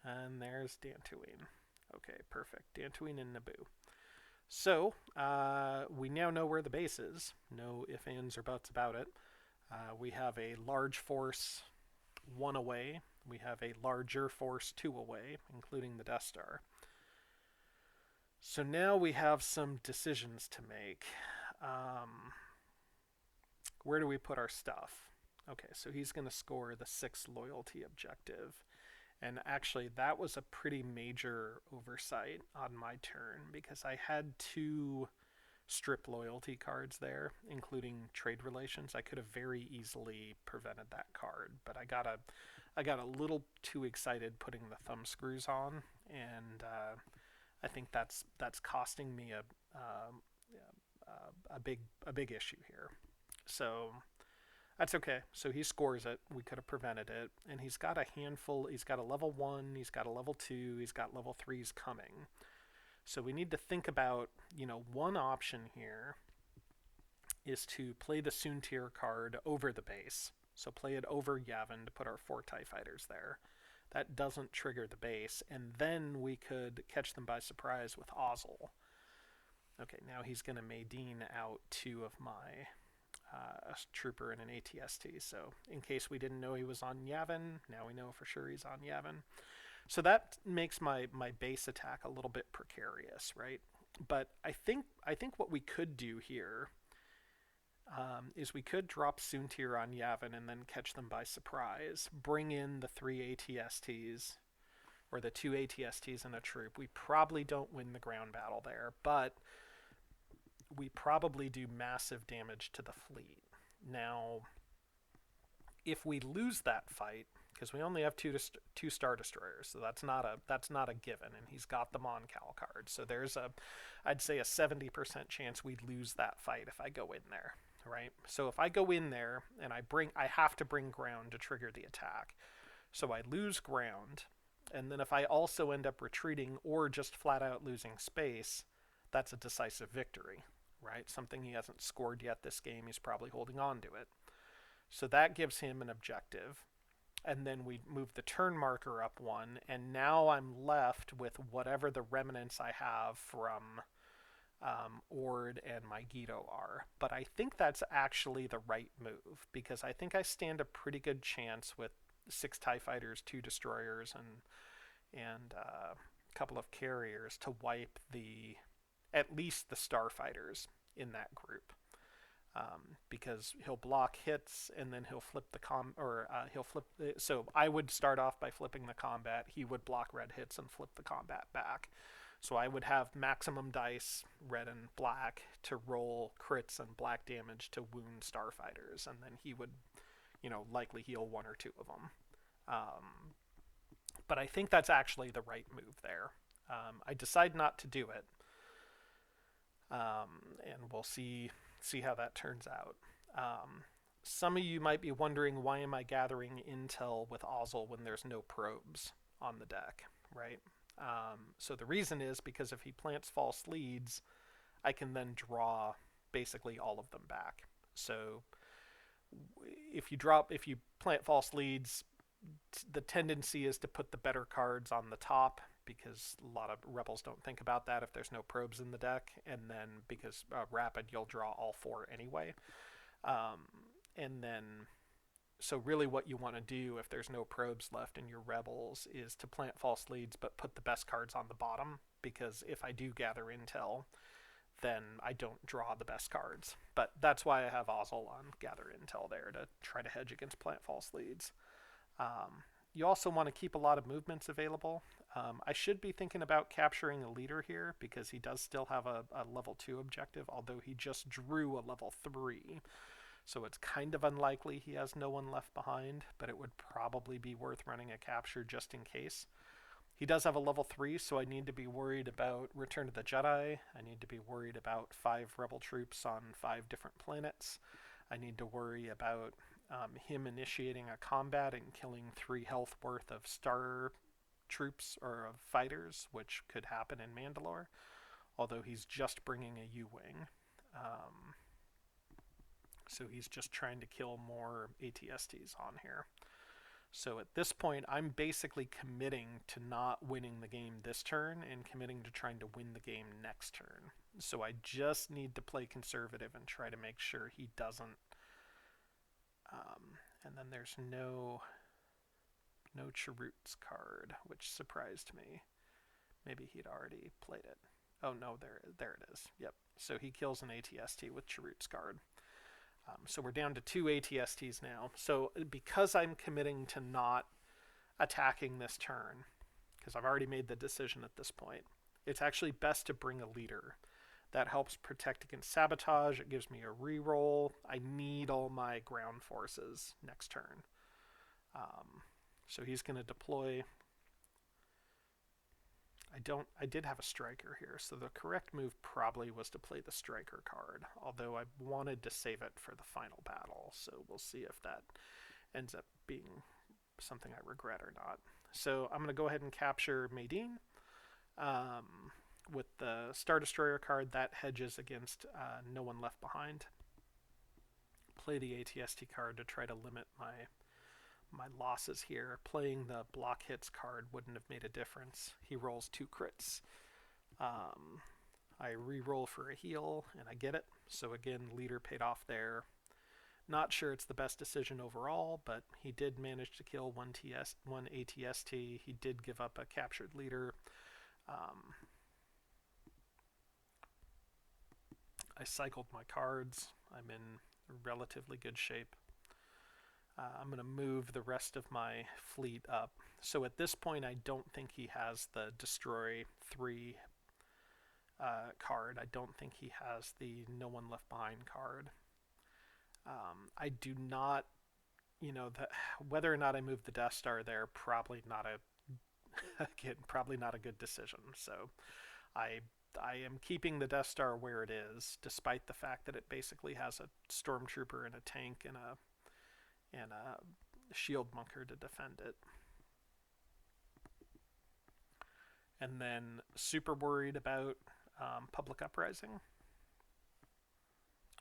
And there's Dantooine. Okay, perfect. Dantooine and Naboo. So, we now know where the base is. No ifs, ands, or buts about it. We have a large force 1 away. We have a larger force 2 away, including the Death Star. So now we have some decisions to make. Where do we put our stuff? Okay, so he's going to score the 6 loyalty objective. And actually, that was a pretty major oversight on my turn, because I had 2 strip loyalty cards there, including trade relations. I could have very easily prevented that card, but I got a little too excited putting the thumb screws on, and I think that's costing me a big issue here. So that's okay. So he scores it. We could have prevented it. And he's got a handful. He's got a level 1. He's got a level 2. He's got level 3s coming. So we need to think about, one option here is to play the Soontir card over the base. So play it over Yavin to put our 4 TIE fighters there. That doesn't trigger the base, and then we could catch them by surprise with Ozzel. Okay, now he's going to Maydeen out 2 of my trooper and an ATST. So in case we didn't know he was on Yavin, now we know for sure he's on Yavin. So that makes my base attack a little bit precarious, right? But I think what we could do here is we could drop Soontir on Yavin and then catch them by surprise, bring in the 3 ATSTs, or the 2 ATSTs and a troop. We probably don't win the ground battle there, but we probably do massive damage to the fleet. Now, if we lose that fight, because we only have two Star Destroyers, so that's not a given, and he's got them on Cal card. So there's I'd say a 70% chance we'd lose that fight if I go in there, right? So if I go in there and I have to bring ground to trigger the attack. So I lose ground, and then if I also end up retreating or just flat out losing space, that's a decisive victory, right? Something he hasn't scored yet this game, he's probably holding on to it. So that gives him an objective. And then we move the turn marker up 1, and now I'm left with whatever the remnants I have from Ord and my Guido are. But I think that's actually the right move, because I think I stand a pretty good chance with 6 TIE fighters, 2 destroyers, and a couple of carriers to wipe at least the starfighters in that group. Because he'll block hits and then he'll flip so I would start off by flipping the combat. He would block red hits and flip the combat back. So I would have maximum dice, red and black, to roll crits and black damage to wound starfighters, and then he would, likely heal 1 or 2 of them. But I think that's actually the right move there. I decide not to do it, and we'll see how that turns out. Some of you might be wondering, why am I gathering intel with Ozzel when there's no probes on the deck, right? So the reason is because if he plants false leads, I can then draw basically all of them back. So if you plant false leads, the tendency is to put the better cards on the top, because a lot of rebels don't think about that if there's no probes in the deck, and then because rapid, you'll draw all 4 anyway. And then, so really what you want to do if there's no probes left in your rebels is to plant false leads, but put the best cards on the bottom, because if I do gather intel, then I don't draw the best cards. But that's why I have Ozzel on gather intel there, to try to hedge against plant false leads. You also want to keep a lot of movements available. I should be thinking about capturing a leader here, because he does still have a level 2 objective, although he just drew a level 3. So it's kind of unlikely he has no one left behind, but it would probably be worth running a capture just in case. He does have a level 3, so I need to be worried about Return of the Jedi. I need to be worried about 5 rebel troops on 5 different planets. I need to worry about him initiating a combat and killing 3 health worth of star troops or of fighters, which could happen in Mandalore, although he's just bringing a U-Wing. So he's just trying to kill more ATSTs on here. So at this point, I'm basically committing to not winning the game this turn and committing to trying to win the game next turn. So I just need to play conservative and try to make sure he doesn't. And then there's no Chirrut's card, which surprised me. Maybe he'd already played it. Oh no, there it is. Yep. So he kills an ATST with Chirrut's card. So we're down to 2 ATSTs now. So because I'm committing to not attacking this turn, because I've already made the decision at this point, it's actually best to bring a leader. That helps protect against sabotage. It gives me a reroll. I need all my ground forces next turn. So he's going to deploy. I did have a striker here, so the correct move probably was to play the striker card, although I wanted to save it for the final battle, so we'll see if that ends up being something I regret or not. So I'm going to go ahead and capture Maydeen. With the Star Destroyer card, that hedges against no one left behind. play the ATST card to try to limit my losses here. Playing the block hits card wouldn't have made a difference. He rolls 2 crits. I re-roll for a heal, and I get it. So again, leader paid off there. Not sure it's the best decision overall, but he did manage to kill one ATST. He did give up a captured leader. I cycled my cards. I'm in relatively good shape. I'm going to move the rest of my fleet up. So at this point, I don't think he has the Destroy 3 card. I don't think he has the No One Left Behind card. I do not, whether or not I move the Death Star there, probably not a good decision. So I am keeping the Death Star where it is, despite the fact that it basically has a Stormtrooper and a tank and a shield bunker to defend it. And then super worried about public uprising.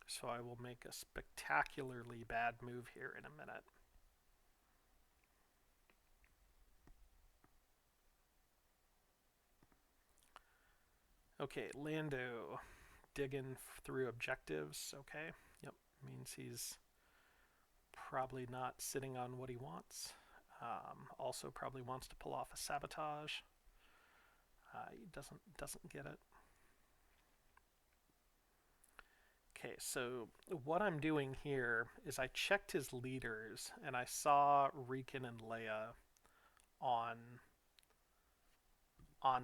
So I will make a spectacularly bad move here in a minute. Okay, Lando digging through objectives. Okay, yep, means he's probably not sitting on what he wants. Also probably wants to pull off a sabotage. He doesn't get it. Okay, so what I'm doing here is I checked his leaders and I saw Riken and Leia on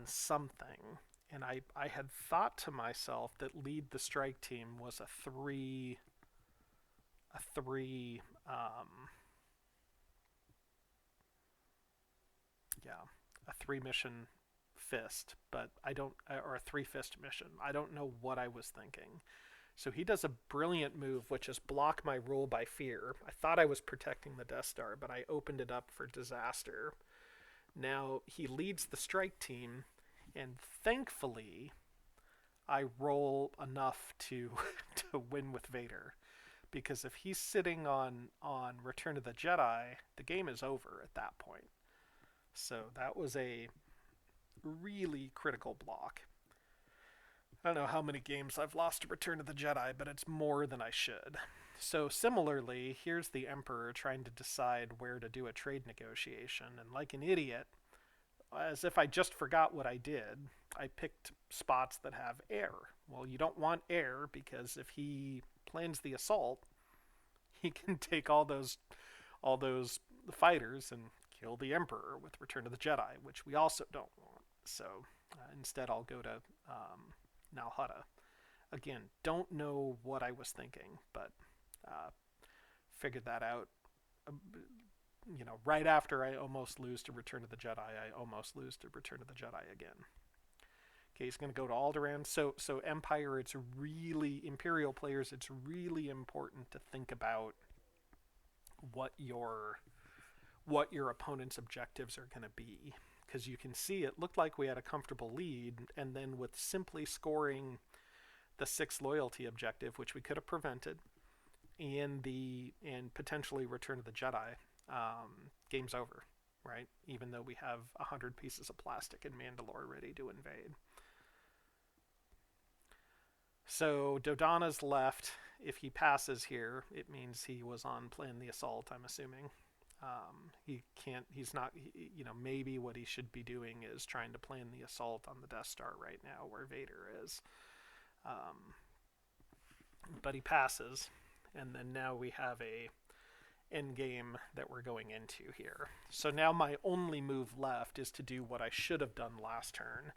something, and I had thought to myself that lead the strike team was a three mission fist, but I don't, or a 3-fist mission. I don't know what I was thinking. So he does a brilliant move, which is block my rule by fear. I thought I was protecting the Death Star, but I opened it up for disaster. Now he leads the strike team, and thankfully I roll enough to win with Vader. Because if he's sitting on Return of the Jedi, the game is over at that point. So that was a really critical block. I don't know how many games I've lost to Return of the Jedi, but it's more than I should. So similarly, here's the Emperor trying to decide where to do a trade negotiation, and like an idiot, as if I just forgot what I did, I picked spots that have air. Well, you don't want air, because if he plans the assault, he can take all those fighters and kill the Emperor with Return of the Jedi, which we also don't want. So instead I'll go to Nalhutta. Again, don't know what I was thinking, but figured that out. Right after I almost lose to Return of the Jedi, I almost lose to Return of the Jedi again. Okay, he's going to go to Alderaan. So Empire, Imperial players, it's really important to think about what your opponent's objectives are going to be. Because you can see it looked like we had a comfortable lead, and then with simply scoring the 6 loyalty objective, which we could have prevented, and potentially Return of the Jedi, game's over, right? Even though we have 100 pieces of plastic in Mandalore ready to invade. So Dodonna's left. If he passes here, it means he was on Plan the Assault, I'm assuming. Maybe what he should be doing is trying to plan the assault on the Death Star right now where Vader is. But he passes, and then now we have a endgame that we're going into here. So now my only move left is to do what I should have done last turn,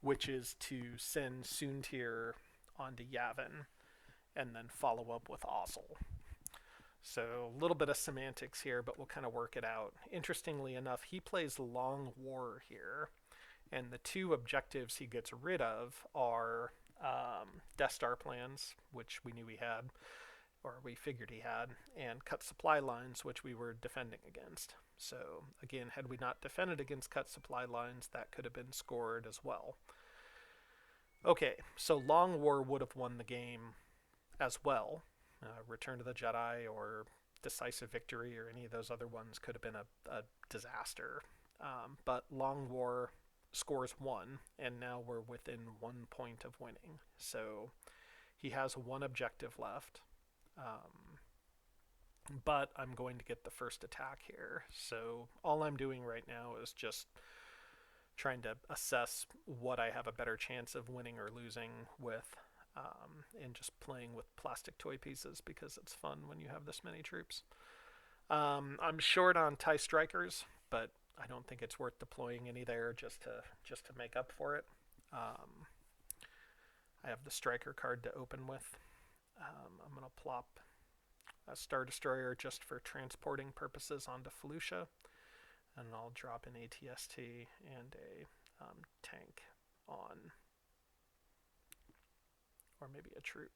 which is to send Soontir onto Yavin and then follow up with Ozzel. So a little bit of semantics here, but we'll kind of work it out. Interestingly enough, he plays Long War here, and the 2 objectives he gets rid of are Death Star plans, which we knew he had, or we figured he had, and cut supply lines, which we were defending against. So again, had we not defended against cut supply lines, that could have been scored as well. Okay, so Long War would have won the game as well, Return to the Jedi or Decisive Victory or any of those other ones could have been a disaster. But Long War scores 1, and now we're within 1 point of winning. So he has one objective left. Um, but I'm going to get the first attack here. So all I'm doing right now is just trying to assess what I have a better chance of winning or losing with, and just playing with plastic toy pieces because it's fun when you have this many troops. I'm short on TIE Strikers, but I don't think it's worth deploying any there just to make up for it. Um, I have the Striker card to open with. I'm going to plop a Star Destroyer just for transporting purposes onto Felucia, and I'll drop an ATST and a tank on, or maybe a troop.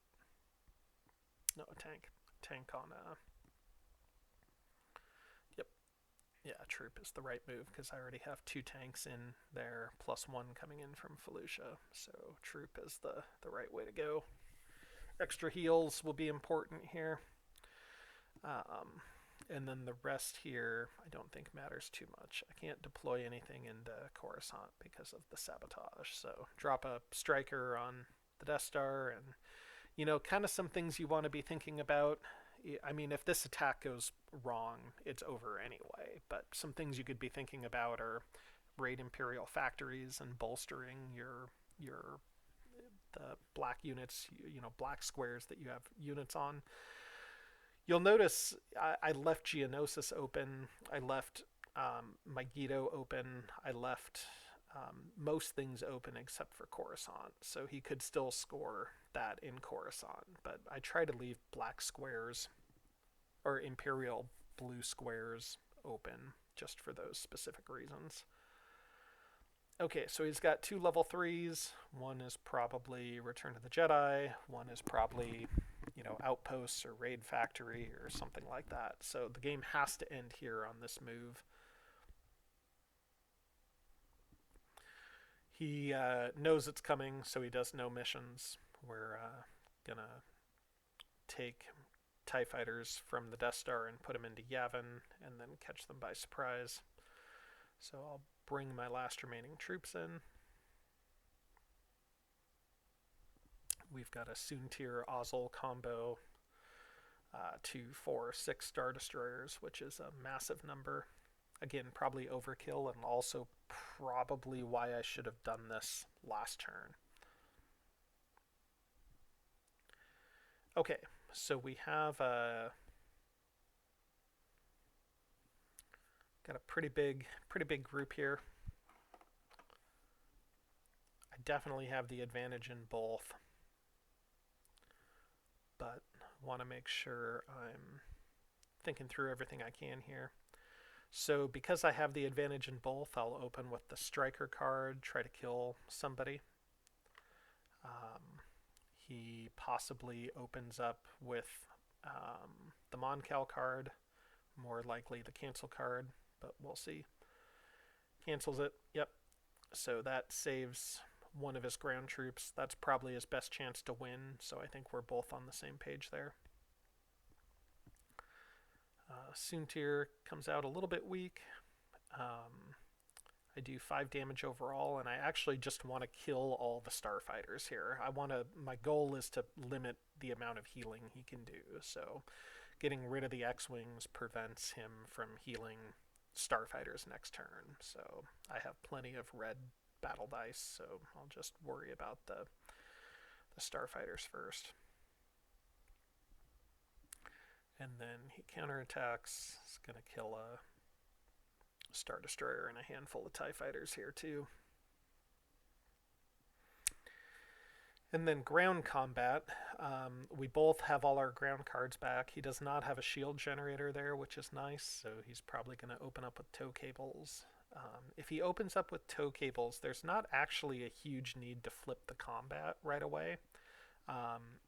No, a tank. Tank on a. Yep. Yeah, a troop is the right move because I already have 2 tanks in there plus 1 coming in from Felucia. So troop is the right way to go. Extra heals will be important here. And then the rest here I don't think matters too much. I can't deploy anything into Coruscant because of the sabotage. So drop a Striker on the Death Star, and kind of some things you want to be thinking about. I mean, if this attack goes wrong, it's over anyway. But some things you could be thinking about are raid Imperial factories and bolstering your the black units, black squares that you have units on. You'll notice I left Geonosis open. I left Megiddo open. I left most things open except for Coruscant. So he could still score that in Coruscant. But I try to leave black squares or Imperial blue squares open just for those specific reasons. Okay, so he's got 2 level 3s. One is probably Return to the Jedi. One is probably, Outposts or Raid Factory or something like that. So the game has to end here on this move. He knows it's coming, so he does no missions. We're going to take TIE fighters from the Death Star and put them into Yavin and then catch them by surprise. So I'll bring my last remaining troops in. We've got a Soontir Ozzel combo, 2, 4, 6 Star Destroyers, which is a massive number. Again, probably overkill, and also probably why I should have done this last turn. Okay, so we have got a pretty big group here. I definitely have the advantage in both, but want to make sure I'm thinking through everything I can here. So because I have the advantage in both, I'll open with the Striker card, try to kill somebody. He possibly opens up with the Moncal card, more likely the Cancel card, but we'll see. Cancels it, yep. So that saves one of his ground troops. That's probably his best chance to win, so I think we're both on the same page there. Soontir comes out a little bit weak. I do 5 damage overall, and I actually just want to kill all the starfighters here. My goal is to limit the amount of healing he can do, so getting rid of the X-Wings prevents him from healing starfighters next turn. So I have plenty of red battle dice, so I'll just worry about the starfighters first. And then he counterattacks. He's going to kill a Star Destroyer and a handful of TIE fighters here too. And then ground combat. We both have all our ground cards back. He does not have a shield generator there, which is nice, so he's probably going to open up with tow cables. If he opens up with tow cables, there's not actually a huge need to flip the combat right away.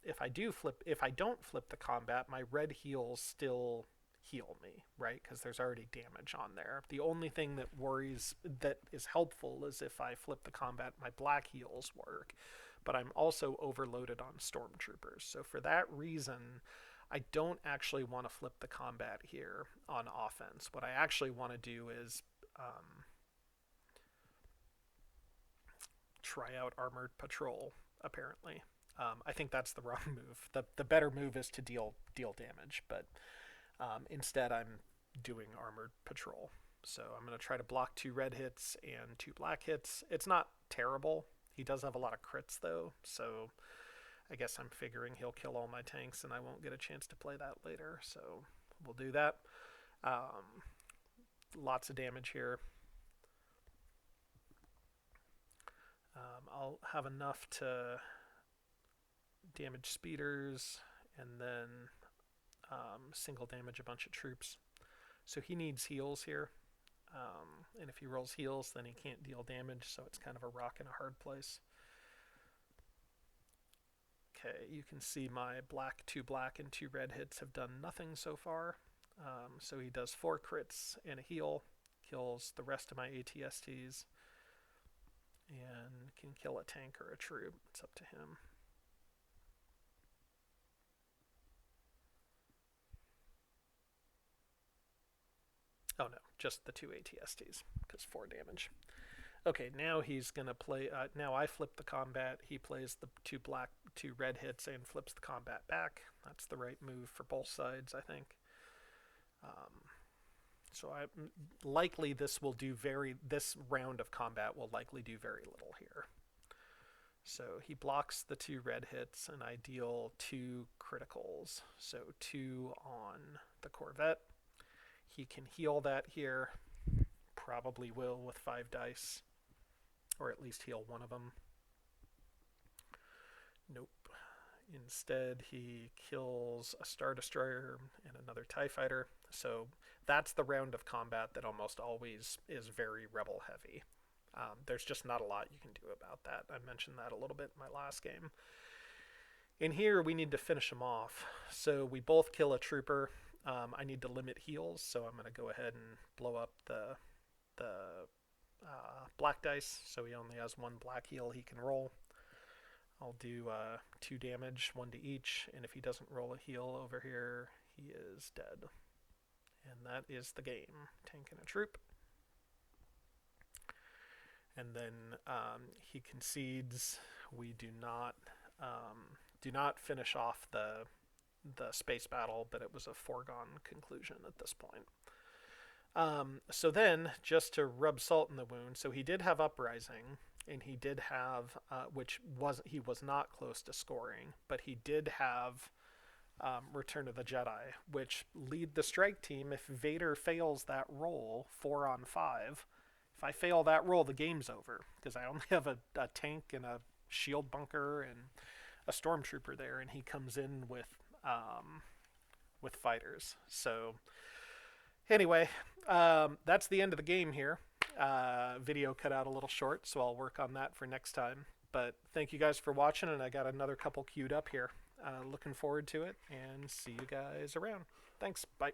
If I don't flip the combat, my red heals still heal me, right? Because there's already damage on there. The only thing that is helpful is if I flip the combat, my black heals work. But I'm also overloaded on stormtroopers. So for that reason, I don't actually want to flip the combat here on offense. What I actually want to do is try out Armored Patrol, apparently. I think that's the wrong move. The better move is to deal damage, but instead I'm doing Armored Patrol. So I'm going to try to block 2 red hits and 2 black hits. It's not terrible. He does have a lot of crits, though, so I guess I'm figuring he'll kill all my tanks and I won't get a chance to play that later, so we'll do that. Lots of damage here. I'll have enough to damage speeders and then single damage a bunch of troops. So he needs heals here. And if he rolls heals, then he can't deal damage, so it's kind of a rock and a hard place. Okay, you can see my 2 black and 2 red hits have done nothing so far. So he does 4 crits and a heal, kills the rest of my ATSTs, and can kill a tank or a troop. It's up to him. Oh no, just the 2 ATSTs, because 4 damage. Okay, now he's going to play, now I flip the combat, he plays the 2 red hits and flips the combat back. That's the right move for both sides, I think. So likely this round of combat will likely do very little here. So he blocks the 2 red hits and I deal 2 criticals. So 2 on the Corvette. He can heal that here, probably will with 5 dice, or at least heal one of them. Nope. Instead, he kills a Star Destroyer and another TIE Fighter. So that's the round of combat that almost always is very rebel heavy. There's just not a lot you can do about that. I mentioned that a little bit in my last game. In here, we need to finish him off. So we both kill a trooper. I need to limit heals, so I'm going to go ahead and blow up the black dice, so he only has 1 black heal he can roll. I'll do 2 damage, 1 to each, and if he doesn't roll a heal over here, he is dead. And that is the game. Tank and a troop. And then he concedes. We do not finish off the space battle, but it was a foregone conclusion at this point. So then, just to rub salt in the wound, so he did have Uprising, and he did have, he was not close to scoring, but he did have Return of the Jedi, which lead the strike team. If Vader fails that roll, 4 on 5, if I fail that roll, the game's over, because I only have a tank and a shield bunker and a stormtrooper there, and he comes in with fighters. So anyway, that's the end of the game here. Video cut out a little short, so I'll work on that for next time. But thank you guys for watching, and I got another couple queued up here. Looking forward to it, and see you guys around. Thanks. Bye.